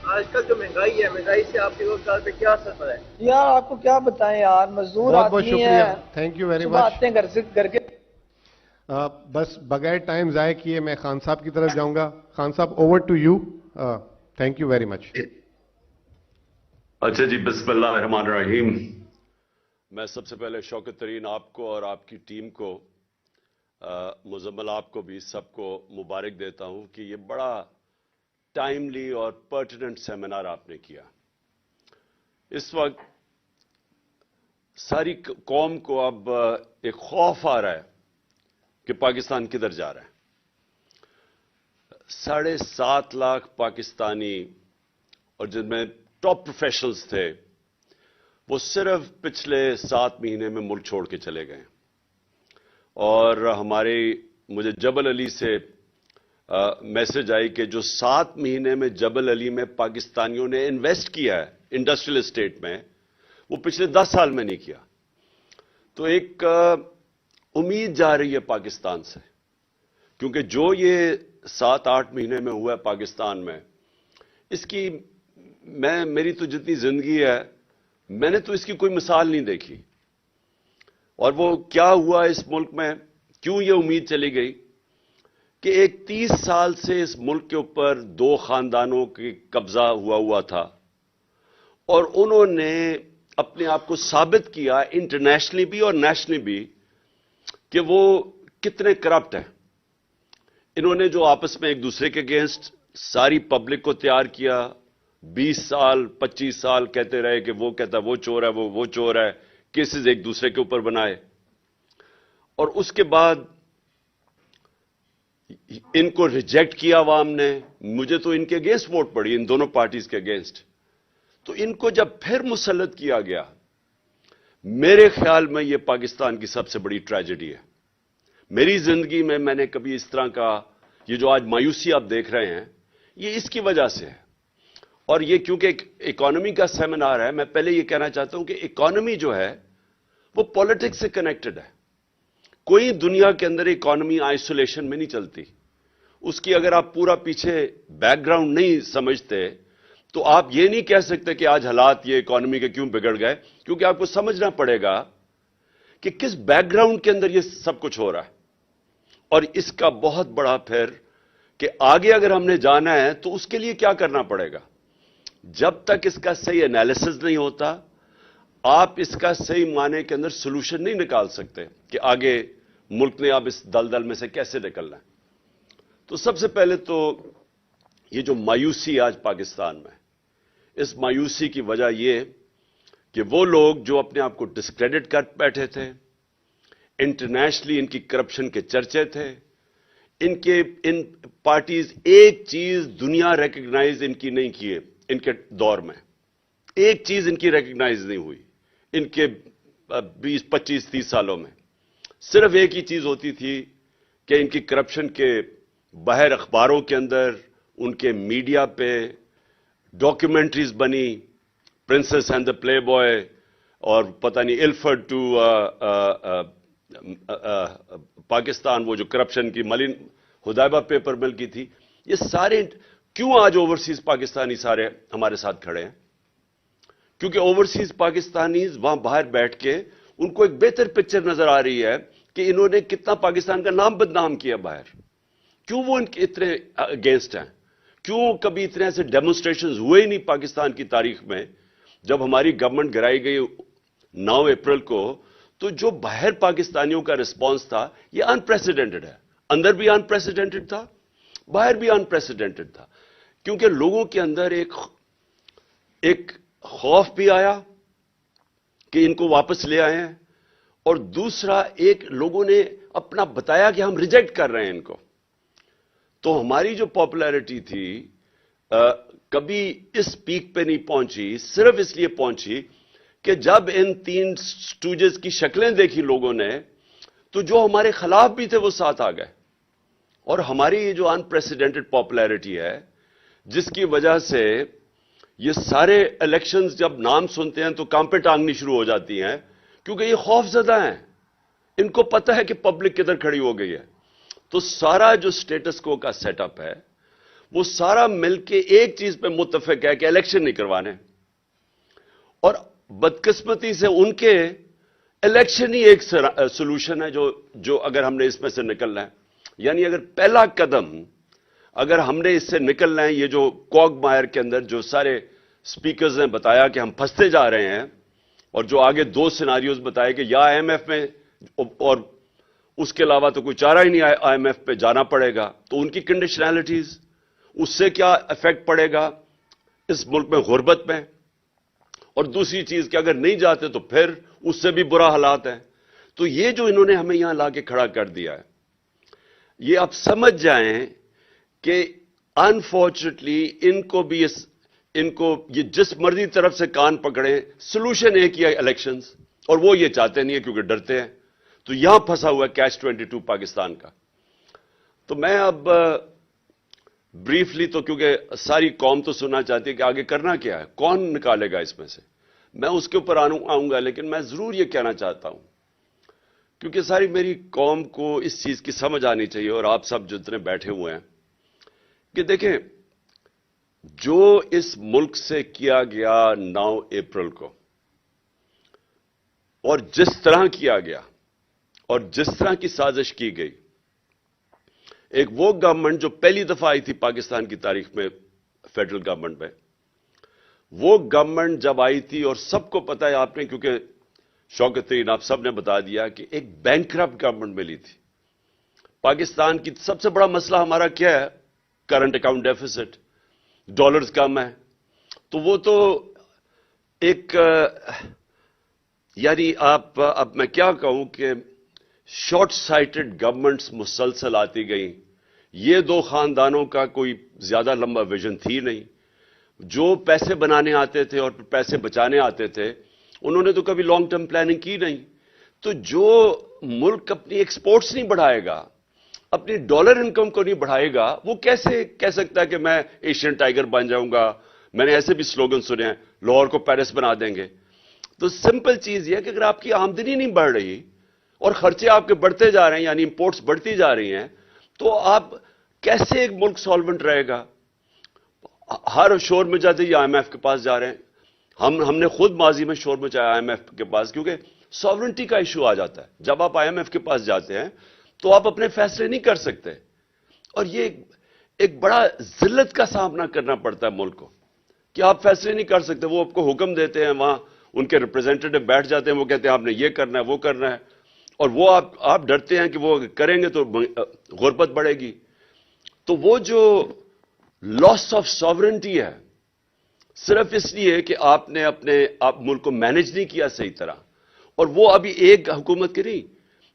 آج کل جو مہنگائی ہے، مہنگائی سے آپ کے روزگار پہ کیا اثر پڑا ہے؟ یار آپ کو کیا بتائیں یار، مزدور بہت بہت آدمی شکریہ، ہے، تھینک یو ویری صبح مچ۔ آتے ہیں گھر کے۔ بس بغیر ٹائم ضائع کیے میں خان صاحب کی طرف جاؤں گا۔ خان صاحب over to you, thank you very much. اچھا جی، بسم اللہ الرحمن الرحیم۔ میں سب سے پہلے شوکت ترین آپ کو اور آپ کی ٹیم کو، مزمل آپ کو بھی، سب کو مبارک دیتا ہوں کہ یہ بڑا ٹائملی اور پرٹیننٹ سیمینار آپ نے کیا۔ اس وقت ساری قوم کو اب ایک خوف آ رہا ہے کہ پاکستان کدھر جا رہا ہے۔ 7.5 لاکھ پاکستانی، اور جن میں ٹاپ پروفیشنلز تھے، وہ صرف پچھلے 7 مہینے میں ملک چھوڑ کے چلے گئے۔ اور مجھے جبل علی سے میسج آئی کہ جو 7 مہینے میں جبل علی میں پاکستانیوں نے انویسٹ کیا ہے انڈسٹریل اسٹیٹ میں، وہ پچھلے 10 سال میں نہیں کیا۔ تو ایک امید جا رہی ہے پاکستان سے، کیونکہ جو یہ 7-8 مہینے میں ہوا ہے پاکستان میں، اس کی میری تو جتنی زندگی ہے، میں نے تو اس کی کوئی مثال نہیں دیکھی۔ اور وہ کیا ہوا اس ملک میں، کیوں یہ امید چلی گئی کہ ایک 30 سال سے اس ملک کے اوپر 2 خاندانوں کی قبضہ ہوا تھا، اور انہوں نے اپنے آپ کو ثابت کیا انٹرنیشنلی بھی اور نیشنلی بھی کہ وہ کتنے کرپٹ ہیں۔ انہوں نے جو آپس میں ایک دوسرے کے اگینسٹ ساری پبلک کو تیار کیا، 20 سال 25 سال کہتے رہے کہ وہ کہتا وہ چور ہے، وہ چور ہے، کیسز ایک دوسرے کے اوپر بنائے، اور اس کے بعد ان کو ریجیکٹ کیا عوام نے۔ مجھے تو ان کے اگینسٹ ووٹ پڑی، ان دونوں پارٹیز کے اگینسٹ۔ تو ان کو جب پھر مسلط کیا گیا، میرے خیال میں یہ پاکستان کی سب سے بڑی ٹریجڈی ہے۔ میری زندگی میں میں نے کبھی اس طرح کا، یہ جو آج مایوسی آپ دیکھ رہے ہیں، یہ اس کی وجہ سے ہے۔ اور یہ کیونکہ ایک اکانومی کا سیمینار ہے، میں پہلے یہ کہنا چاہتا ہوں کہ اکانومی جو ہے وہ پولیٹکس سے کنیکٹڈ ہے۔ کوئی دنیا کے اندر اکانومی آئسولیشن میں نہیں چلتی۔ اس کی اگر آپ پورا پیچھے بیک گراؤنڈ نہیں سمجھتے تو آپ یہ نہیں کہہ سکتے کہ آج حالات یہ اکانومی کے کیوں بگڑ گئے، کیونکہ آپ کو سمجھنا پڑے گا کہ کس بیک گراؤنڈ کے اندر یہ سب کچھ ہو رہا ہے۔ اور اس کا بہت بڑا پھر کہ آگے اگر ہم نے جانا ہے تو اس کے لیے کیا کرنا پڑے گا۔ جب تک اس کا صحیح انالیسز نہیں ہوتا، آپ اس کا صحیح معنی کے اندر سولوشن نہیں نکال سکتے کہ آگے ملک نے اب اس دلدل میں سے کیسے نکلنا ہے۔ تو سب سے پہلے تو یہ جو مایوسی آج پاکستان میں، اس مایوسی کی وجہ یہ کہ وہ لوگ جو اپنے آپ کو ڈسکریڈٹ کر بیٹھے تھے، انٹرنیشنلی ان کی کرپشن کے چرچے تھے، ان پارٹیز ایک چیز دنیا ریکگنائز ان کی نہیں کیے، ان کے دور میں ایک چیز ان کی ریکگنائز نہیں ہوئی۔ ان کے 20 25 30 سالوں میں صرف ایک ہی چیز ہوتی تھی کہ ان کی کرپشن کے باہر اخباروں کے اندر، ان کے میڈیا پہ ڈاکیومنٹریز بنی، princess and the play boy, اور پتہ نہیں الفرڈ ٹو پاکستان، وہ جو کرپشن کی ملن ہدایبہ پیپر مل کی تھی۔ یہ سارے کیوں آج اوورسیز پاکستانی سارے ہمارے ساتھ کھڑے ہیں؟ کیونکہ اوورسیز پاکستانیز وہاں باہر بیٹھ کے ان کو ایک بہتر پکچر نظر آ رہی ہے کہ انہوں نے کتنا پاکستان کا نام بدنام کیا باہر۔ کیوں وہ ان کے اتنے اگینسٹ ہیں؟ کیوں کبھی اتنے ایسے ڈیمونسٹریشنز ہوئے ہی نہیں پاکستان کی تاریخ میں؟ جب ہماری گورنمنٹ گرائی گئی 9 اپریل کو، تو جو باہر پاکستانیوں کا رسپانس تھا یہ ان پریسیڈنٹڈ ہے۔ اندر بھی ان پریسیڈنٹڈ تھا، باہر بھی ان پریسیڈنٹڈ تھا، کیونکہ لوگوں کے اندر ایک خوف بھی آیا کہ ان کو واپس لے آئے ہیں، اور دوسرا ایک لوگوں نے اپنا بتایا کہ ہم ریجیکٹ کر رہے ہیں ان کو۔ تو ہماری جو پاپولیرٹی تھی کبھی اس پیک پہ نہیں پہنچی، صرف اس لیے پہنچی کہ جب ان 3 سٹوجز کی شکلیں دیکھی لوگوں نے، تو جو ہمارے خلاف بھی تھے وہ ساتھ آ گئے۔ اور ہماری یہ جو ان پریسیڈنٹڈ پاپولیرٹی ہے، جس کی وجہ سے یہ سارے الیکشنز جب نام سنتے ہیں تو کانپیں ٹانگنی شروع ہو جاتی ہیں، کیونکہ یہ خوف زدہ ہیں۔ ان کو پتہ ہے کہ پبلک کدھر کھڑی ہو گئی ہے۔ تو سارا جو سٹیٹس کو کا سیٹ اپ ہے وہ سارا مل کے ایک چیز پہ متفق ہے کہ الیکشن نہیں کروانے، اور بدقسمتی سے ان کے الیکشن ہی ایک سولوشن ہے جو اگر ہم نے اس میں سے نکلنا ہے، یعنی اگر پہلا قدم اگر ہم نے اس سے نکلنا ہے، یہ جو کوگ مائر کے اندر جو سارے سپیکرز نے بتایا کہ ہم پھنستے جا رہے ہیں، اور جو آگے دو سیناریوز بتائے کہ یا آئی ایم ایف میں اور اس کے علاوہ تو کوئی چارہ ہی نہیں، آئی ایم ایف پہ جانا پڑے گا، تو ان کی کنڈیشنلٹیز، اس سے کیا ایفیکٹ پڑے گا اس ملک میں غربت میں، اور دوسری چیز کہ اگر نہیں جاتے تو پھر اس سے بھی برا حالات ہیں۔ تو یہ جو انہوں نے ہمیں یہاں لا کے کھڑا کر دیا ہے، یہ آپ سمجھ جائیں کہ انفارچونیٹلی ان کو یہ جس مرضی طرف سے کان پکڑیں، سولوشن ایک ہی ہے الیکشنز، اور وہ یہ چاہتے نہیں ہے کیونکہ ڈرتے ہیں۔ تو یہاں پھنسا ہوا ہے کیچ 22 پاکستان کا۔ تو میں اب بریفلی، تو کیونکہ ساری قوم تو سننا چاہتی ہے کہ آگے کرنا کیا ہے، کون نکالے گا اس میں سے، میں اس کے اوپر آؤں گا، لیکن میں ضرور یہ کہنا چاہتا ہوں کیونکہ ساری میری قوم کو اس چیز کی سمجھ آنی چاہیے، اور آپ سب جتنے بیٹھے ہوئے ہیں، کہ دیکھیں جو اس ملک سے کیا گیا 9 اپریل کو، اور جس طرح کیا گیا اور جس طرح کی سازش کی گئی، ایک وہ گورنمنٹ جو پہلی دفعہ آئی تھی پاکستان کی تاریخ میں فیڈرل گورنمنٹ میں، وہ گورنمنٹ جب آئی تھی، اور سب کو پتا ہے آپ نے، کیونکہ شوکت ترین آپ سب نے بتا دیا کہ ایک بینکرپٹ گورنمنٹ ملی تھی پاکستان کی۔ سب سے بڑا مسئلہ ہمارا کیا ہے؟ کرنٹ اکاؤنٹ ڈیفیسٹ، ڈالرز کم ہے۔ تو وہ تو ایک یعنی اب میں کیا کہوں کہ شارٹ سائٹڈ گورنمنٹس مسلسل آتی گئیں۔ یہ دو خاندانوں کا کوئی زیادہ لمبا ویژن تھی نہیں، جو پیسے بنانے آتے تھے اور پیسے بچانے آتے تھے، انہوں نے تو کبھی لانگ ٹرم پلاننگ کی نہیں۔ تو جو ملک اپنی ایکسپورٹس نہیں بڑھائے گا، اپنی ڈالر انکم کو نہیں بڑھائے گا، وہ کیسے کہہ سکتا ہے کہ میں ایشین ٹائیگر بن جاؤں گا؟ میں نے ایسے بھی سلوگن سنے ہیں، لاہور کو پیرس بنا دیں گے۔ تو سمپل چیز یہ ہے کہ اگر آپ کی آمدنی نہیں بڑھ رہی اور خرچے آپ کے بڑھتے جا رہے ہیں، یعنی امپورٹس بڑھتی جا رہی ہیں، تو آپ کیسے ایک ملک سالونٹ رہے گا؟ ہر شور میں جاتے ہی آئی ایم ایف کے پاس جا رہے ہیں۔ ہم نے خود ماضی میں شور مچایا آئی ایم ایف کے پاس، کیونکہ ساورنٹی کا ایشو آ جاتا ہے۔ جب آپ آئی ایم ایف کے پاس جاتے ہیں تو آپ اپنے فیصلے نہیں کر سکتے، اور یہ ایک بڑا ذلت کا سامنا کرنا پڑتا ہے ملک کو کہ آپ فیصلے نہیں کر سکتے۔ وہ آپ کو حکم دیتے ہیں، وہاں ان کے ریپرزینٹیٹو بیٹھ جاتے ہیں، وہ کہتے ہیں آپ نے یہ کرنا ہے، وہ کرنا ہے، اور وہ آپ ڈرتے ہیں کہ وہ کریں گے تو غربت بڑھے گی۔ تو وہ جو لاس آف ساورنٹی ہے، صرف اس لیے کہ آپ نے آپ ملک کو مینج نہیں کیا صحیح طرح، اور وہ ابھی ایک حکومت کی نہیں،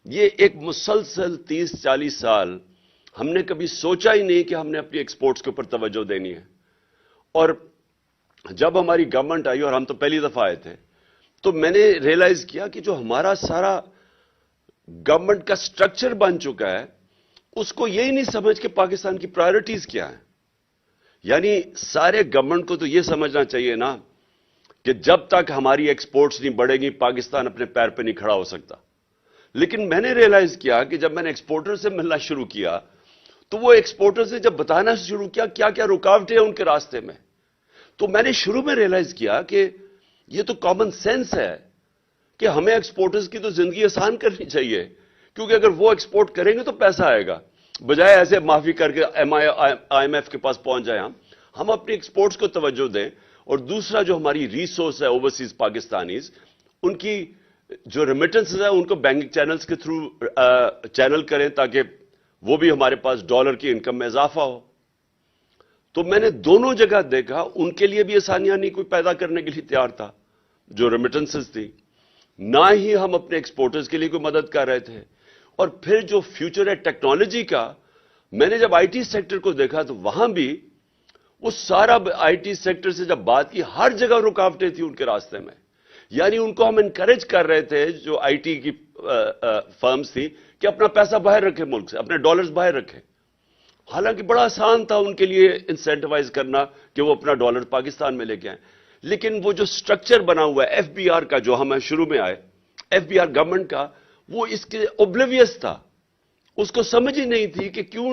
یہ ایک مسلسل 30-40 سال ہم نے کبھی سوچا ہی نہیں کہ ہم نے اپنی ایکسپورٹس کے اوپر توجہ دینی ہے۔ اور جب ہماری گورنمنٹ آئی، اور ہم تو پہلی دفعہ آئے تھے، تو میں نے ریئلائز کیا کہ جو ہمارا سارا گورنمنٹ کا سٹرکچر بن چکا ہے، اس کو یہی نہیں سمجھ کہ پاکستان کی پرائرٹیز کیا ہیں۔ یعنی سارے گورنمنٹ کو تو یہ سمجھنا چاہیے نا کہ جب تک ہماری ایکسپورٹس نہیں بڑھے گی، پاکستان اپنے پیر پہ نہیں کھڑا ہو سکتا۔ لیکن میں نے ریئلائز کیا کہ جب میں نے ایکسپورٹر سے ملنا شروع کیا، تو وہ ایکسپورٹر سے جب بتانا شروع کیا کیا کیا رکاوٹیں ہیں ان کے راستے میں، تو میں نے شروع میں ریئلائز کیا کہ یہ تو کامن سینس ہے کہ ہمیں ایکسپورٹرز کی تو زندگی آسان کرنی چاہیے، کیونکہ اگر وہ ایکسپورٹ کریں گے تو پیسہ آئے گا، بجائے ایسے معافی کر کے آئی ایم ایف کے پاس پہنچ جائیں ہم اپنی ایکسپورٹس کو توجہ دیں۔ اور دوسرا جو ہماری ریسورس ہے اوورسیز پاکستانیز، ان کی جو ریمیٹنسز ہیں ان کو بینکنگ چینلز کے تھرو چینل کریں، تاکہ وہ بھی ہمارے پاس ڈالر کی انکم میں اضافہ ہو۔ تو میں نے دونوں جگہ دیکھا، ان کے لیے بھی آسانیاں نہیں کوئی پیدا کرنے کے لیے تیار تھا جو ریمیٹنسز تھی، نہ ہی ہم اپنے ایکسپورٹرز کے لیے کوئی مدد کر رہے تھے۔ اور پھر جو فیوچر ہے ٹیکنالوجی کا، میں نے جب آئی ٹی سیکٹر کو دیکھا تو وہاں بھی وہ سارا آئی ٹی سیکٹر سے جب بات کی، ہر جگہ رکاوٹیں تھیں ان کے راستے میں۔ یعنی ان کو ہم انکریج کر رہے تھے، جو آئی ٹی کی فرمز تھی، کہ اپنا پیسہ باہر رکھیں ملک سے، اپنے ڈالرز باہر رکھیں۔ حالانکہ بڑا آسان تھا ان کے لیے انسینٹیوائز کرنا کہ وہ اپنا ڈالر پاکستان میں لے کے آئیں، لیکن وہ جو سٹرکچر بنا ہوا ہے ایف بی آر کا، جو ہمیں شروع میں آئے ایف بی آر گورنمنٹ کا، وہ اس کے اوبلیویس تھا، اس کو سمجھ ہی نہیں تھی کہ کیوں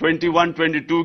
21-22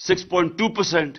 6.2%,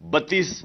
$32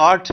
8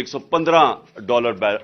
$115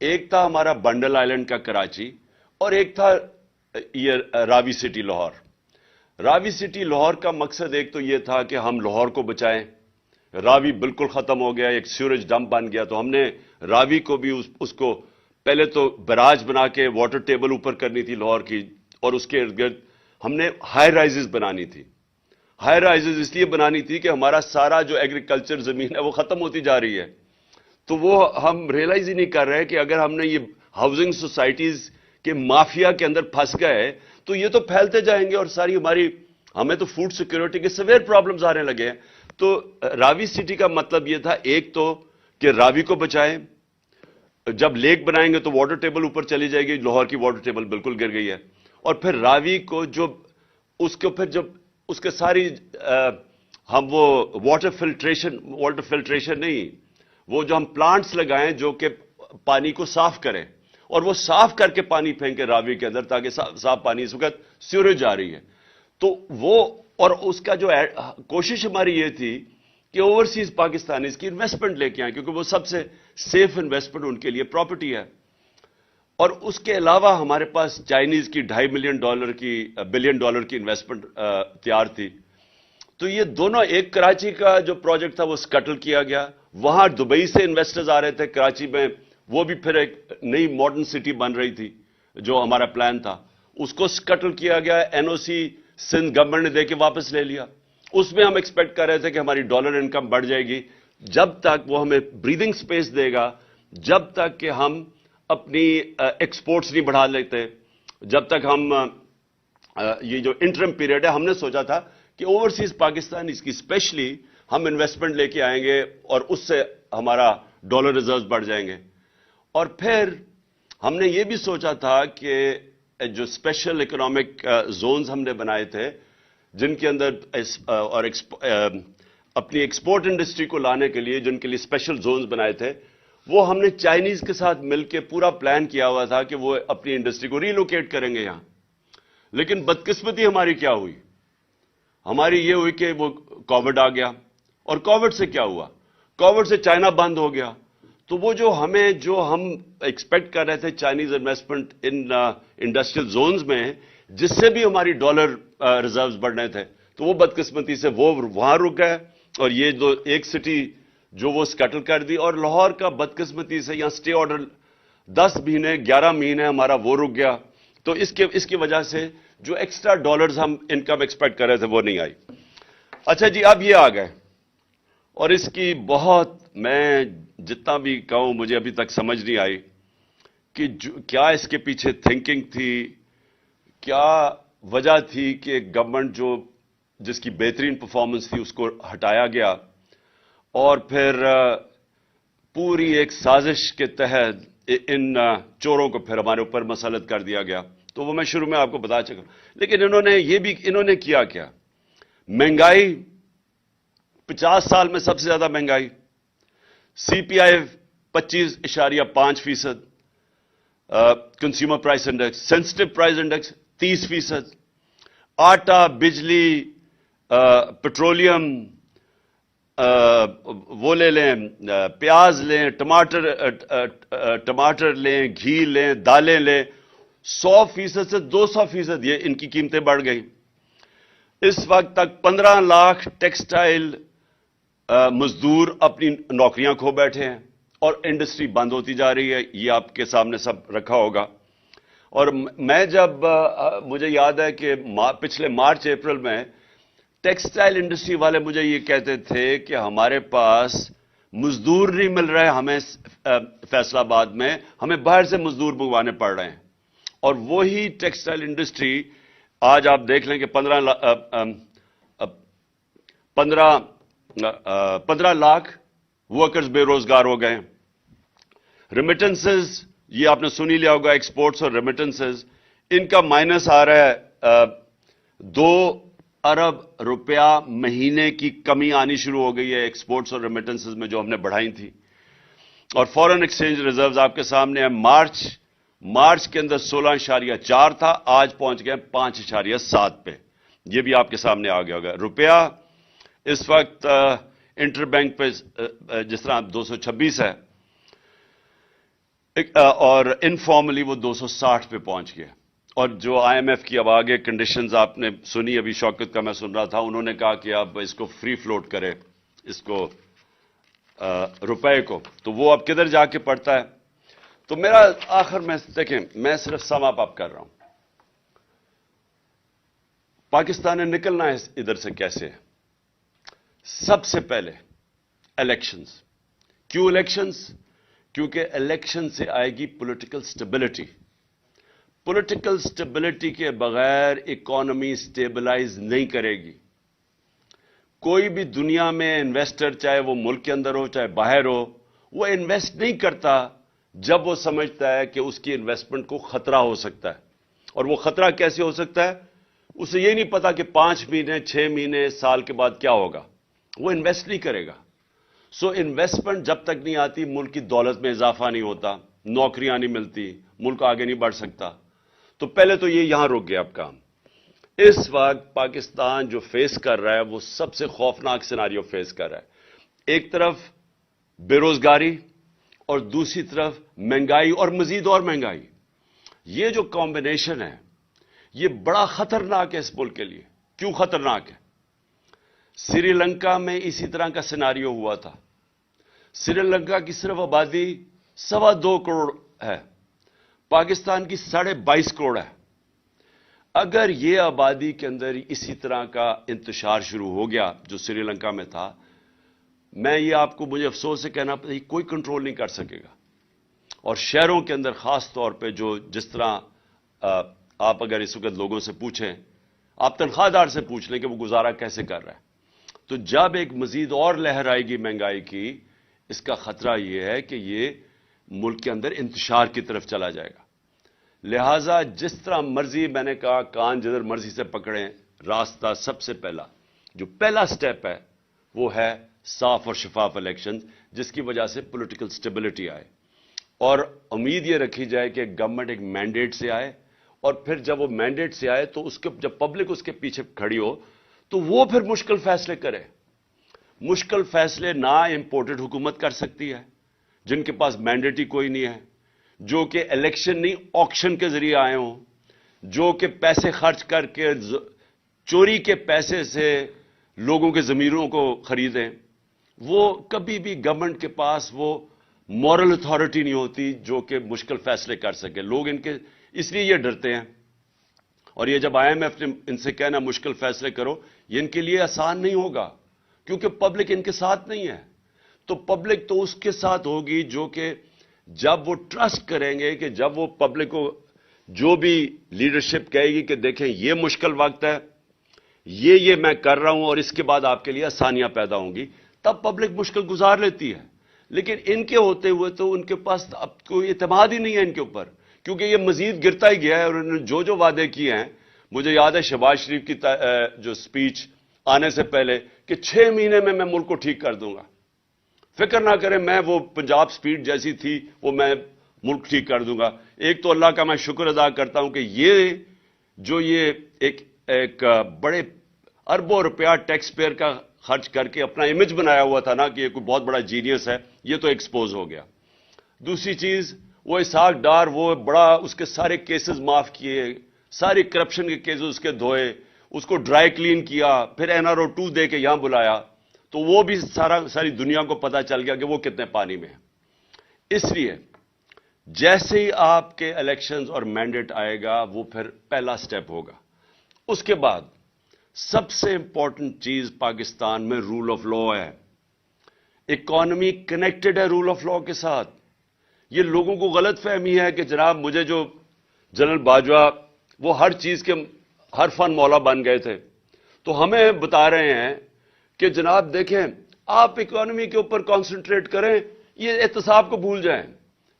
ایک تھا ہمارا بنڈل آئلینڈ کا کراچی اور ایک تھا یہ راوی سٹی لاہور. راوی سٹی لاہور کا مقصد ایک تو یہ تھا کہ ہم لاہور کو بچائیں. راوی بالکل ختم ہو گیا, ایک سیوریج ڈمپ بن گیا, تو ہم نے راوی کو بھی اس کو پہلے تو براج بنا کے واٹر ٹیبل اوپر کرنی تھی لاہور کی, اور اس کے ارد گرد ہم نے ہائی رائزز بنانی تھی. ہائی رائزز اس لیے بنانی تھی کہ ہمارا سارا جو ایگریکلچر زمین ہے وہ ختم ہوتی جا رہی ہے. تو وہ ہم ریئلائز ہی نہیں کر رہے کہ اگر ہم نے یہ ہاؤسنگ سوسائٹیز کے مافیا کے اندر پھنس گئے تو یہ تو پھیلتے جائیں گے, اور ساری ہمیں تو فوڈ سیکورٹی کے سویر پرابلمز آنے لگے ہیں. تو راوی سٹی کا مطلب یہ تھا ایک تو کہ راوی کو بچائیں, جب لیک بنائیں گے تو واٹر ٹیبل اوپر چلی جائے گی, لاہور کی واٹر ٹیبل بالکل گر گئی ہے, اور پھر راوی کو جو اس کو پھر جب اس کے ساری ہم وہ واٹر فلٹریشن نہیں, وہ جو ہم پلانٹس لگائیں جو کہ پانی کو صاف کریں, اور وہ صاف کر کے پانی پھینکے راوی کے اندر تاکہ صاف پانی, اس وقت سیوریج آ رہی ہے. تو وہ اور اس کا جو کوشش ہماری یہ تھی کہ اوورسیز پاکستانی اس کی انویسٹمنٹ لے کے آئیں, کیونکہ وہ سب سے سیف انویسٹمنٹ ان کے لیے پراپرٹی ہے. اور اس کے علاوہ ہمارے پاس چائنیز کی $2.5 بلین کی انویسٹمنٹ تیار تھی. تو یہ دونوں, ایک کراچی کا جو پروجیکٹ تھا وہ سکٹل کیا گیا, وہاں دبئی سے انویسٹرز آ رہے تھے کراچی میں, وہ بھی پھر ایک نئی ماڈرن سٹی بن رہی تھی جو ہمارا پلان تھا, اس کو سکٹل کیا گیا. NOC سندھ گورنمنٹ نے دے کے واپس لے لیا. اس میں ہم ایکسپیکٹ کر رہے تھے کہ ہماری ڈالر انکم بڑھ جائے گی, جب تک وہ ہمیں بریدنگ سپیس دے گا, جب تک کہ ہم اپنی ایکسپورٹس نہیں بڑھا لیتے, جب تک ہم یہ جو انٹرم پیریڈ ہے, ہم نے سوچا تھا کہ اوورسیز پاکستان اس کی اسپیشلی ہم انویسٹمنٹ لے کے آئیں گے اور اس سے ہمارا ڈالر ریزروز بڑھ جائیں گے. اور پھر ہم نے یہ بھی سوچا تھا کہ جو اسپیشل اکنامک زونز ہم نے بنائے تھے جن کے اندر اور اپنی ایکسپورٹ انڈسٹری کو لانے کے لیے جن کے لیے اسپیشل زونز بنائے تھے, وہ ہم نے چائنیز کے ساتھ مل کے پورا پلان کیا ہوا تھا کہ وہ اپنی انڈسٹری کو ریلوکیٹ کریں گے یہاں. لیکن بدقسمتی ہماری کیا ہوئی, ہماری یہ ہوئی کہ وہ کووڈ آ گیا, اور کووڈ سے کیا ہوا, کووڈ سے چائنا بند ہو گیا. تو وہ جو ہم ایکسپیکٹ کر رہے تھے Chinese investment in industrial zones میں, جس سے بھی ہماری ڈالر ریزروز بڑھنے تھے, تو وہ بدقسمتی سے وہ وہاں رک گئے, اور یہ جو ایک سٹی جو وہ سکٹل کر دی, اور لاہور کا بدقسمتی سے یہاں سٹے آرڈر 10 مہینے 11 مہینے ہمارا وہ رک گیا. تو اس کی وجہ سے جو ایکسٹرا ڈالرز ہم انکم ایکسپیکٹ کر رہے تھے وہ نہیں آئی. اچھا جی, اب یہ آ گئے, اور اس کی بہت, میں جتنا بھی کہوں مجھے ابھی تک سمجھ نہیں آئی کہ کیا اس کے پیچھے تھنکنگ تھی, کیا وجہ تھی کہ گورنمنٹ جس کی بہترین پرفارمنس تھی اس کو ہٹایا گیا, اور پھر پوری ایک سازش کے تحت ان چوروں کو پھر ہمارے اوپر مسلط کر دیا گیا. تو وہ میں شروع میں آپ کو بتا چکا. لیکن انہوں نے کیا کیا, مہنگائی 50 سال میں سب سے زیادہ مہنگائی, CPI 25.5%, consumer price index, sensitive price index 30%, آٹا, بجلی, پیٹرولیم, وہ لے لیں, پیاز لیں, ٹماٹر لیں, گھی لیں, دالیں لیں, 100% سے 200% یہ ان کی قیمتیں بڑھ گئی. اس وقت تک 15 لاکھ ٹیکسٹائل مزدور اپنی نوکریاں کھو بیٹھے ہیں, اور انڈسٹری بند ہوتی جا رہی ہے. یہ آپ کے سامنے سب رکھا ہوگا. اور میں جب مجھے یاد ہے کہ پچھلے مارچ اپریل میں ٹیکسٹائل انڈسٹری والے مجھے یہ کہتے تھے کہ ہمارے پاس مزدور نہیں مل رہے, ہمیں فیصل آباد میں ہمیں باہر سے مزدور منگوانے پڑ رہے ہیں. اور وہی ٹیکسٹائل انڈسٹری آج آپ دیکھ لیں کہ 15 لاکھ ورکرز بے روزگار ہو گئے. ریمیٹنسز, یہ آپ نے سنی لیا ہوگا, ایکسپورٹس اور ریمیٹنسز, ان کا مائنس آ رہا ہے. 2 ارب روپیہ مہینے کی کمی آنی شروع ہو گئی ہے ایکسپورٹس اور ریمیٹنسز میں جو ہم نے بڑھائی تھی. اور فورن ایکسچینج ریزروز آپ کے سامنے ہیں. مارچ کے اندر 16.4 تھا, آج پہنچ گئے 5.7 پہ. یہ بھی آپ کے سامنے آ گیا ہوگا. روپیہ اس وقت انٹر بینک پہ جس طرح 226 ہے. اور انفارملی وہ 260 پہ پہنچ گیا. اور جو آئی ایم ایف کی اب آگے کنڈیشنز آپ نے سنی, ابھی شوکت کا میں سن رہا تھا, انہوں نے کہا کہ اب اس کو فری فلوٹ کرے, اس کو روپے کو, تو وہ اب کدھر جا کے پڑتا ہے. تو میرا آخر میں دیکھیں, میں صرف سم اپ کر رہا ہوں. پاکستان نے نکلنا ہے ادھر سے کیسے؟ سب سے پہلے الیکشنز. کیوں الیکشنز؟ کیونکہ الیکشن سے آئے گی پولیٹیکل سٹیبلٹی. پولیٹیکل سٹیبلٹی کے بغیر اکانومی سٹیبلائز نہیں کرے گی. کوئی بھی دنیا میں انویسٹر, چاہے وہ ملک کے اندر ہو چاہے باہر ہو, وہ انویسٹ نہیں کرتا جب وہ سمجھتا ہے کہ اس کی انویسٹمنٹ کو خطرہ ہو سکتا ہے. اور وہ خطرہ کیسے ہو سکتا ہے؟ اسے یہ نہیں پتا کہ 5 مہینے 6 مہینے سال کے بعد کیا ہوگا, وہ انویسٹ نہیں کرے گا. سو انویسٹمنٹ جب تک نہیں آتی, ملک کی دولت میں اضافہ نہیں ہوتا, نوکریاں نہیں ملتی, ملک آگے نہیں بڑھ سکتا. تو پہلے تو یہ یہاں رک گیا اب کام. اس وقت پاکستان جو فیس کر رہا ہے وہ سب سے خوفناک سیناریو فیس کر رہا ہے. ایک طرف بے روزگاری اور دوسری طرف مہنگائی اور مزید اور مہنگائی. یہ جو کمبینیشن ہے یہ بڑا خطرناک ہے اس ملک کے لیے. کیوں خطرناک ہے؟ سری لنکا میں اسی طرح کا سیناریو ہوا تھا. سری لنکا کی صرف آبادی 2.25 کروڑ ہے, پاکستان کی 22.5 کروڑ ہے. اگر یہ آبادی کے اندر اسی طرح کا انتشار شروع ہو گیا جو سری لنکا میں تھا, میں یہ آپ کو مجھے افسوس سے کہنا پڑتا ہے, کوئی کنٹرول نہیں کر سکے گا. اور شہروں کے اندر خاص طور پہ جو جس طرح آپ اگر اس وقت لوگوں سے پوچھیں, آپ تنخواہ دار سے پوچھ لیں کہ وہ گزارا کیسے کر رہا ہے, تو جب ایک مزید اور لہر آئے گی مہنگائی کی, اس کا خطرہ یہ ہے کہ یہ ملک کے اندر انتشار کی طرف چلا جائے گا. لہذا جس طرح مرضی, میں نے کہا کان جدھر مرضی سے پکڑیں, راستہ سب سے جو پہلا سٹیپ ہے وہ ہے صاف اور شفاف الیکشن, جس کی وجہ سے پولیٹیکل سٹیبلٹی آئے. اور امید یہ رکھی جائے کہ گورنمنٹ ایک مینڈیٹ سے آئے, اور پھر جب وہ مینڈیٹ سے آئے تو اس کے جب پبلک اس کے پیچھے کھڑی ہو تو وہ پھر مشکل فیصلے کرے. مشکل فیصلے نہ امپورٹڈ حکومت کر سکتی ہے جن کے پاس مینڈیٹ ہی کوئی نہیں ہے, جو کہ الیکشن نہیں آکشن کے ذریعے آئے ہوں, جو کہ پیسے خرچ کر کے چوری کے پیسے سے لوگوں کے ضمیروں کو خریدیں. وہ کبھی بھی گورنمنٹ کے پاس وہ مورل اتھارٹی نہیں ہوتی جو کہ مشکل فیصلے کر سکے. لوگ ان کے اس لیے یہ ڈرتے ہیں. اور یہ جب آئی ایم ایف نے ان سے کہنا مشکل فیصلے کرو, یہ ان کے لیے آسان نہیں ہوگا کیونکہ پبلک ان کے ساتھ نہیں ہے. تو پبلک تو اس کے ساتھ ہوگی جو کہ جب وہ ٹرسٹ کریں گے کہ جب وہ پبلک کو جو بھی لیڈرشپ کہے گی کہ دیکھیں یہ مشکل وقت ہے, یہ میں کر رہا ہوں اور اس کے بعد آپ کے لیے آسانیاں پیدا ہوں گی, تب پبلک مشکل گزار لیتی ہے. لیکن ان کے ہوتے ہوئے تو ان کے پاس اب کوئی اعتماد ہی نہیں ہے ان کے اوپر, کیونکہ یہ مزید گرتا ہی گیا ہے. اور انہوں نے جو وعدے کیے ہیں, مجھے یاد ہے شہباز شریف کی جو سپیچ آنے سے پہلے کہ 6 مہینے میں ملک کو ٹھیک کر دوں گا, فکر نہ کریں, میں وہ پنجاب سپیڈ جیسی تھی وہ میں ملک ٹھیک کر دوں گا. ایک تو اللہ کا میں شکر ادا کرتا ہوں کہ یہ ایک بڑے اربوں روپیہ ٹیکس پیئر کا خرچ کر کے اپنا امیج بنایا ہوا تھا نا کہ یہ کوئی بہت بڑا جینیس ہے, یہ تو ایکسپوز ہو گیا. دوسری چیز, وہ اسحاق ڈار, وہ بڑا اس کے سارے کیسز معاف کیے, سارے کرپشن کے کیسز اس کے دھوئے, اس کو ڈرائی کلین کیا, پھر NRO 2 دے کے یہاں بلایا, تو وہ بھی ساری دنیا کو پتا چل گیا کہ وہ کتنے پانی میں ہے. اس لیے جیسے ہی آپ کے الیکشنز اور مینڈیٹ آئے گا وہ پھر پہلا سٹیپ ہوگا. اس کے بعد سب سے امپورٹنٹ چیز پاکستان میں رول آف لا ہے. اکانومی کنیکٹڈ ہے رول آف لا کے ساتھ. یہ لوگوں کو غلط فہمی ہے کہ جناب مجھے جو جنرل باجوہ وہ ہر چیز کے ہر فن مولا بن گئے تھے, تو ہمیں بتا رہے ہیں کہ جناب دیکھیں آپ اکانومی کے اوپر کانسنٹریٹ کریں, یہ احتساب کو بھول جائیں,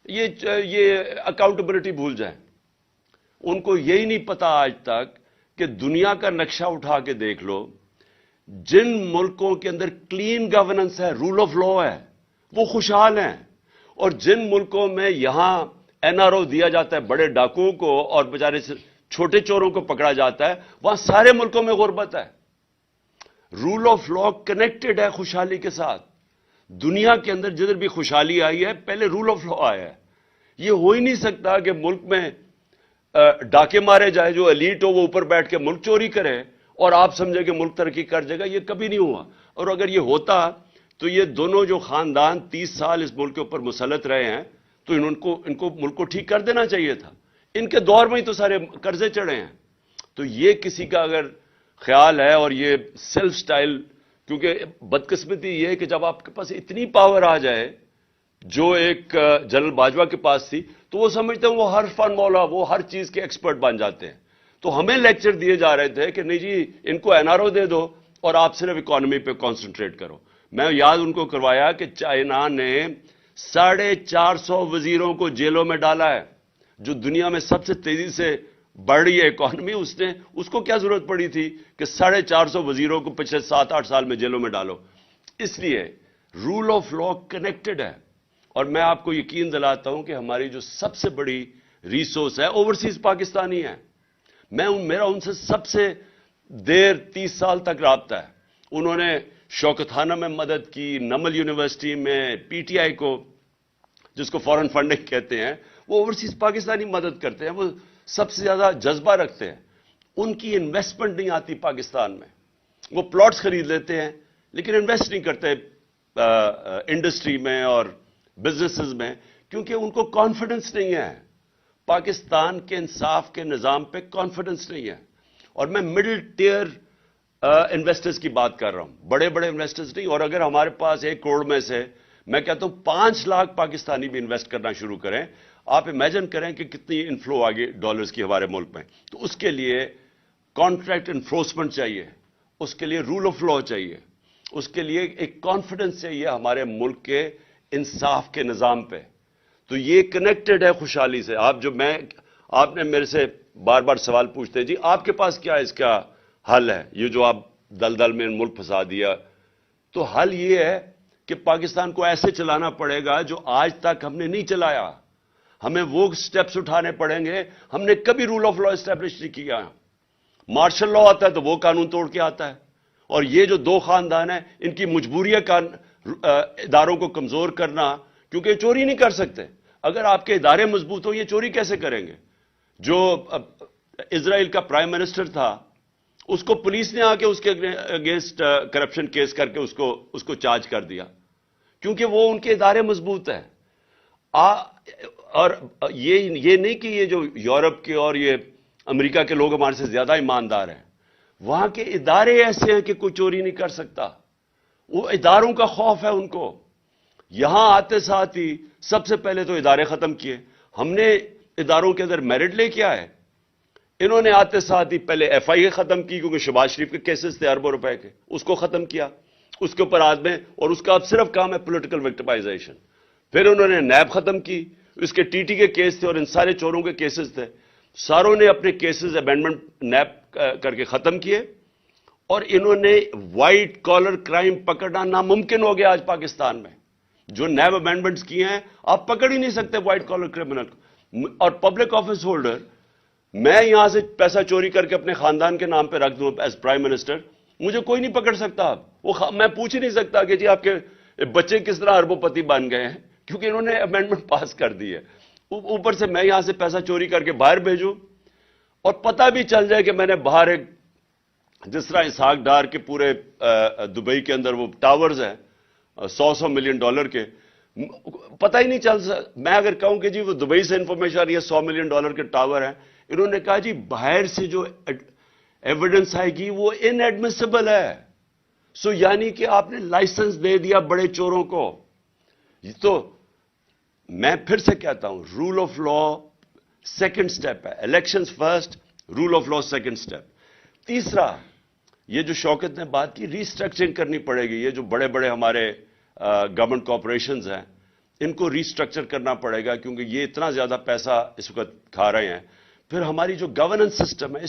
یہ اکاؤنٹیبلٹی بھول جائیں. ان کو یہی نہیں پتا آج تک کہ دنیا کا نقشہ اٹھا کے دیکھ لو, جن ملکوں کے اندر کلین گورننس ہے, رول آف لا ہے, وہ خوشحال ہیں. اور جن ملکوں میں یہاں NRO دیا جاتا ہے بڑے ڈاکوؤں کو اور بیچارے چھوٹے چوروں کو پکڑا جاتا ہے, وہاں سارے ملکوں میں غربت ہے. رول آف لا کنیکٹڈ ہے خوشحالی کے ساتھ. دنیا کے اندر جدھر بھی خوشحالی آئی ہے پہلے رول آف لا آیا ہے. یہ ہو ہی نہیں سکتا کہ ملک میں ڈاکے مارے جائے, جو ایلیٹ ہو وہ اوپر بیٹھ کے ملک چوری کرے اور آپ سمجھے کہ ملک ترقی کر جائے گا. یہ کبھی نہیں ہوا. اور اگر یہ ہوتا تو یہ دونوں جو خاندان 30 سال اس ملک کے اوپر مسلط رہے ہیں تو ان کو ملک کو ٹھیک کر دینا چاہیے تھا. ان کے دور میں ہی تو سارے قرضے چڑھے ہیں. تو یہ کسی کا اگر خیال ہے, اور یہ سیلف سٹائل, کیونکہ بدقسمتی یہ ہے کہ جب آپ کے پاس اتنی پاور آ جائے جو ایک جنرل باجوہ کے پاس تھی, تو وہ سمجھتے ہیں وہ ہر فن مولا, وہ ہر چیز کے ایکسپرٹ بن جاتے ہیں. تو ہمیں لیکچر دیے جا رہے تھے کہ نہیں جی ان کو این آر او دے دو اور آپ صرف اکانومی پہ کانسنٹریٹ کرو. میں یاد ان کو کروایا کہ چائنا نے 450 وزیروں کو جیلوں میں ڈالا ہے, جو دنیا میں سب سے تیزی سے بڑھ رہی ہے اکانومی. اس کو کیا ضرورت پڑی تھی کہ 450 وزیروں کو پچھلے 7-8 سال میں جیلوں میں ڈالو. اس لیے رول آف لا کنیکٹڈ ہے. اور میں آپ کو یقین دلاتا ہوں کہ ہماری جو سب سے بڑی ریسورس ہے اوورسیز پاکستانی ہے. میرا ان سے سب سے دیر 30 سال تک رابطہ ہے. انہوں نے شوکت خانہ میں مدد کی, نمل یونیورسٹی میں, پی ٹی آئی کو جس کو فورن فنڈنگ کہتے ہیں, وہ اوورسیز پاکستانی مدد کرتے ہیں. وہ سب سے زیادہ جذبہ رکھتے ہیں. ان کی انویسٹمنٹ نہیں آتی پاکستان میں. وہ پلاٹس خرید لیتے ہیں لیکن انویسٹ نہیں کرتے انڈسٹری میں اور بزنسز میں, کیونکہ ان کو کانفیڈنس نہیں ہے. پاکستان کے انصاف کے نظام پہ کانفیڈنس نہیں ہے. اور میں مڈل ٹیئر انویسٹرز کی بات کر رہا ہوں, بڑے بڑے انویسٹرز نہیں. اور اگر ہمارے پاس 1 کروڑ میں سے میں کہتا ہوں 5 لاکھ پاکستانی بھی انویسٹ کرنا شروع کریں, آپ امیجن کریں کہ کتنی انفلو آگے ڈالرز کی ہمارے ملک میں. تو اس کے لیے کانٹریکٹ انفورسمنٹ چاہیے, اس کے لیے رول آف لا چاہیے, اس کے لیے ایک کانفیڈنس چاہیے ہمارے ملک کے انصاف کے نظام پہ. تو یہ کنیکٹڈ ہے خوشحالی سے. آپ نے میرے سے بار بار سوال پوچھتے جی آپ کے پاس کیا اس کا حل ہے, یہ جو آپ دلدل میں ملک پھنسا دیا. تو حل یہ ہے کہ پاکستان کو ایسے چلانا پڑے گا جو آج تک ہم نے نہیں چلایا. ہمیں وہ سٹیپس اٹھانے پڑیں گے. ہم نے کبھی رول آف لا اسٹیبلش نہیں کیا. مارشل لا آتا ہے تو وہ قانون توڑ کے آتا ہے. اور یہ جو 2 خاندان ہیں ان کی مجبوری ہے اداروں کو کمزور کرنا, کیونکہ چوری نہیں کر سکتے. اگر آپ کے ادارے مضبوط ہو یہ چوری کیسے کریں گے؟ جو اسرائیل کا پرائم منسٹر تھا اس کو پولیس نے آ کے اس کے اگینسٹ کرپشن کیس کر کے اس کو چارج کر دیا, کیونکہ وہ ان کے ادارے مضبوط ہیں. اور یہ نہیں کہ یہ جو یورپ کے اور یہ امریکہ کے لوگ ہمارے سے زیادہ ایماندار ہیں. وہاں کے ادارے ایسے ہیں کہ کوئی چوری نہیں کر سکتا. وہ اداروں کا خوف ہے ان کو. یہاں آتے ساتھ ہی سب سے پہلے تو ادارے ختم کیے. ہم نے اداروں کے اندر میرٹ لے کے آئے. انہوں نے آتے ساتھ ہی پہلے ایف آئی اے ختم کی, کیونکہ شہباز شریف کے کیسز تھے اربوں روپے کے, اس کو ختم کیا. اس کے اوپر آدمی, اور اس کا اب صرف کام ہے پولیٹیکل وکٹمائزیشن. پھر انہوں نے نیب ختم کی, اس کے ٹی ٹی کے کیس تھے اور ان سارے چوروں کے کیسز تھے. ساروں نے اپنے کیسز امینڈمنٹ نیب کر کے ختم کیے. اور انہوں نے وائٹ کالر کرائم پکڑنا ناممکن ہو گیا آج پاکستان میں. جو نیب امینڈمنٹس کیے ہیں آپ پکڑ ہی نہیں سکتے وائٹ کالر کرمنل کو. اور پبلک آفس ہولڈر, میں یہاں سے پیسہ چوری کر کے اپنے خاندان کے نام پہ رکھ دوں ایز پرائم منسٹر, مجھے کوئی نہیں پکڑ سکتا. اب میں پوچھ ہی نہیں سکتا کہ جی آپ کے بچے کس طرح اربوں پتی بن گئے ہیں, کیونکہ انہوں نے امینڈمنٹ پاس کر دی ہے. اوپر سے میں یہاں سے پیسہ چوری کر کے باہر بھیجوں اور پتہ بھی چل جائے کہ میں نے باہر ایک, جس طرح اسحاق ڈار کے پورے دبئی کے اندر وہ ٹاورز ہیں $100 ملین کے, پتہ ہی نہیں چل سکتا. میں اگر کہوں کہ جی وہ دبئی سے انفارمیشن آ رہی ہے $100 ملین کے ٹاور ہیں, انہوں نے کہا جی باہر سے جو ایویڈنس آئے گی وہ ان ایڈمیسیبل ہے. سو یعنی کہ آپ نے لائسنس دے دیا بڑے چوروں کو. تو میں پھر سے کہتا ہوں rule of law second step ہے, elections first, rule of law second step. تیسرا, یہ جو شوکت نے بات کی ریسٹرکچرنگ کرنی پڑے گی. یہ جو بڑے بڑے ہمارے گورنمنٹ کارپوریشنز ہیں ان کو ریسٹرکچر کرنا پڑے گا, کیونکہ یہ اتنا زیادہ پیسہ اس وقت کھا رہے ہیں. پھر ہماری جو گورننس سسٹم ہے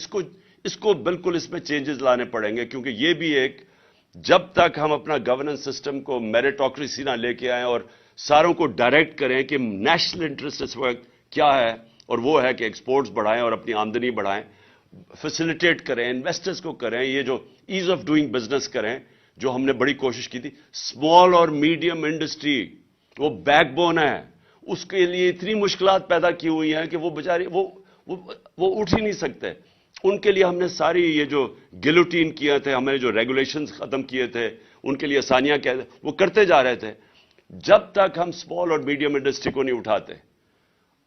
اس کو بالکل اس میں چینجز لانے پڑیں گے, کیونکہ یہ بھی ایک, جب تک ہم اپنا گورننس سسٹم کو میریٹوکریسی نہ لے کے آئیں اور ساروں کو ڈائریکٹ کریں کہ نیشنل انٹرسٹ اس وقت کیا ہے, اور وہ ہے کہ ایکسپورٹس بڑھائیں اور اپنی آمدنی بڑھائیں, فیسیلیٹیٹ کریں, انویسٹرز کو کریں, یہ جو ایز آف ڈوئنگ بزنس کریں, جو ہم نے بڑی کوشش کی تھی. اسمال اور میڈیم انڈسٹری وہ بیک بون ہے, اس کے لیے اتنی مشکلات پیدا کی ہوئی ہیں کہ وہ بیچارے وہ اٹھ ہی نہیں سکتے. ان کے لیے ہم نے ساری یہ جو گلوٹین کیے تھے, ہمیں جو ریگولیشنز ختم کیے تھے, ان کے لیے آسانیاں وہ کرتے جا رہے تھے. جب تک ہم اسمال اور میڈیم انڈسٹری کو نہیں اٹھاتے,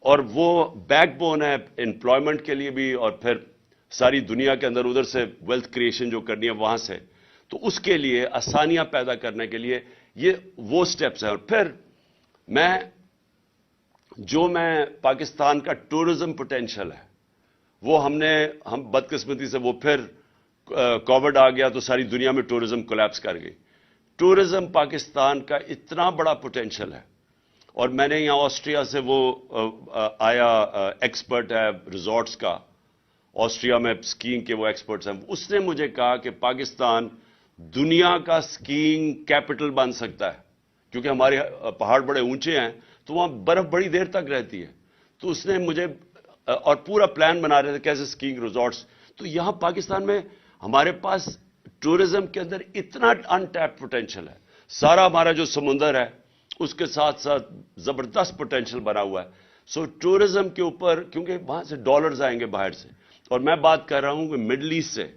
اور وہ بیک بون ہے امپلائمنٹ کے لیے بھی, اور پھر ساری دنیا کے اندر ادھر سے ویلتھ کریشن جو کرنی ہے وہاں سے, تو اس کے لیے آسانیاں پیدا کرنے کے لیے یہ وہ سٹیپس ہیں. اور پھر میں پاکستان کا ٹورزم پوٹینشل ہے وہ ہم بدقسمتی سے وہ پھر کووڈ آ گیا تو ساری دنیا میں ٹورزم کولیپس کر گئی. ٹورزم پاکستان کا اتنا بڑا پوٹینشل ہے. اور میں نے یہاں آسٹریا سے وہ آیا ایکسپرٹ ہے ریزورٹس کا, آسٹریا میں سکینگ کے وہ ایکسپرٹس ہیں, اس نے مجھے کہا کہ پاکستان دنیا کا سکینگ کیپٹل بن سکتا ہے, کیونکہ ہمارے پہاڑ بڑے اونچے ہیں تو وہاں برف بڑی دیر تک رہتی ہے. تو اس نے مجھے اور پورا پلان بنا رہے تھے کیسے سکینگ ریزورٹس. تو یہاں پاکستان میں ہمارے پاس ٹورزم کے اندر اتنا ان ٹیپ پوٹینشل ہے. سارا ہمارا جو سمندر ہے اس کے ساتھ ساتھ زبردست پوٹینشل بنا ہوا ہے. سو ٹورزم کے اوپر, کیونکہ وہاں سے ڈالرز آئیں گے باہر سے, اور میں بات کر رہا ہوں کہ مڈل ایسٹ سے.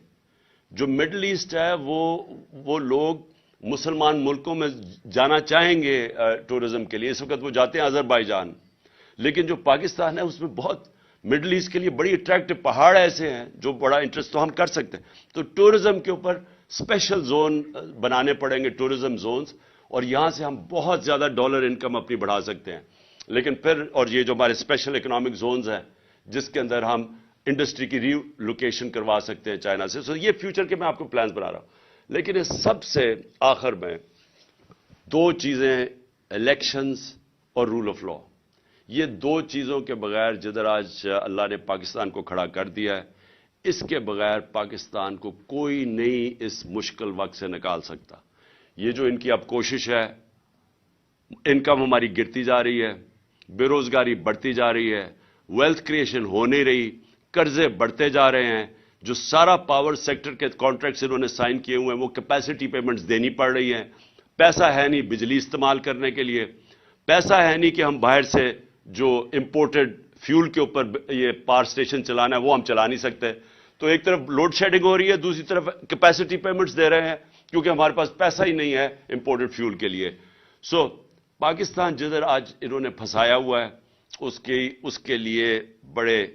جو مڈل ایسٹ ہے وہ لوگ مسلمان ملکوں میں جانا چاہیں گے ٹورزم کے لیے. اس وقت وہ جاتے ہیں آذربائیجان, لیکن جو پاکستان ہے اس میں بہت مڈل ایسٹ کے لیے بڑی اٹریکٹو پہاڑ ایسے ہیں جو بڑا انٹرسٹ تو ہم کر سکتے ہیں. تو ٹورزم کے اوپر اسپیشل زون بنانے پڑیں گے, ٹورزم زونز, اور یہاں سے ہم بہت زیادہ ڈالر انکم اپنی بڑھا سکتے ہیں. لیکن پھر اور یہ جو ہمارے اسپیشل اکنامک زونز ہیں جس کے اندر ہم انڈسٹری کی ری لوکیشن کروا سکتے ہیں چائنا سے. سو یہ فیوچر کے میں آپ کو پلانز بنا رہا ہوں. لیکن اس سب سے آخر میں دو چیزیں, الیکشنز اور رول آف لا, یہ دو چیزوں کے بغیر جدھر آج اللہ نے پاکستان کو کھڑا کر دیا ہے, اس کے بغیر پاکستان کو کوئی نہیں اس مشکل وقت سے نکال سکتا. یہ جو ان کی اب کوشش ہے, انکم ہماری گرتی جا رہی ہے, بے روزگاری بڑھتی جا رہی ہے, ویلتھ کریشن ہو نہیں رہی, قرضے بڑھتے جا رہے ہیں, جو سارا پاور سیکٹر کے کانٹریکٹس انہوں نے سائن کیے ہوئے ہیں وہ کیپیسٹی پیمنٹس دینی پڑ رہی ہیں. پیسہ ہے نہیں بجلی استعمال کرنے کے لیے, پیسہ ہے نہیں کہ ہم باہر سے جو امپورٹڈ فیول کے اوپر یہ پاور سٹیشن چلانا ہے وہ ہم چلا نہیں سکتے. تو ایک طرف لوڈ شیڈنگ ہو رہی ہے, دوسری طرف کیپیسٹی پیمنٹس دے رہے ہیں کیونکہ ہمارے پاس پیسہ ہی نہیں ہے امپورٹڈ فیول کے لیے. سو پاکستان جدھر آج انہوں نے پھنسایا ہوا ہے اس کے لیے بڑے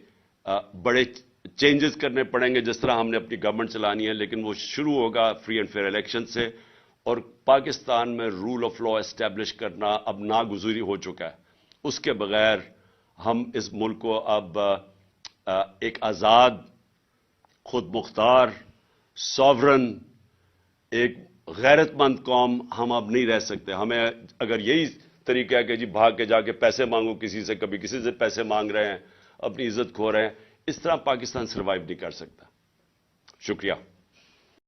چینجز کرنے پڑیں گے. جس طرح ہم نے اپنی گورنمنٹ چلانی ہے, لیکن وہ شروع ہوگا فری اینڈ فیئر الیکشن سے, اور پاکستان میں رول آف لا اسٹیبلش کرنا اب ناگزیر ہو چکا ہے. اس کے بغیر ہم اس ملک کو اب ایک آزاد, خود مختار, ساورن, ایک غیرت مند قوم ہم اب نہیں رہ سکتے. ہمیں اگر یہی طریقہ ہے کہ جی بھاگ کے جا کے پیسے مانگو کسی سے, کبھی کسی سے پیسے مانگ رہے ہیں, اپنی عزت کھو رہے ہیں, اس طرح پاکستان سروائیو نہیں کر سکتا. شکریہ.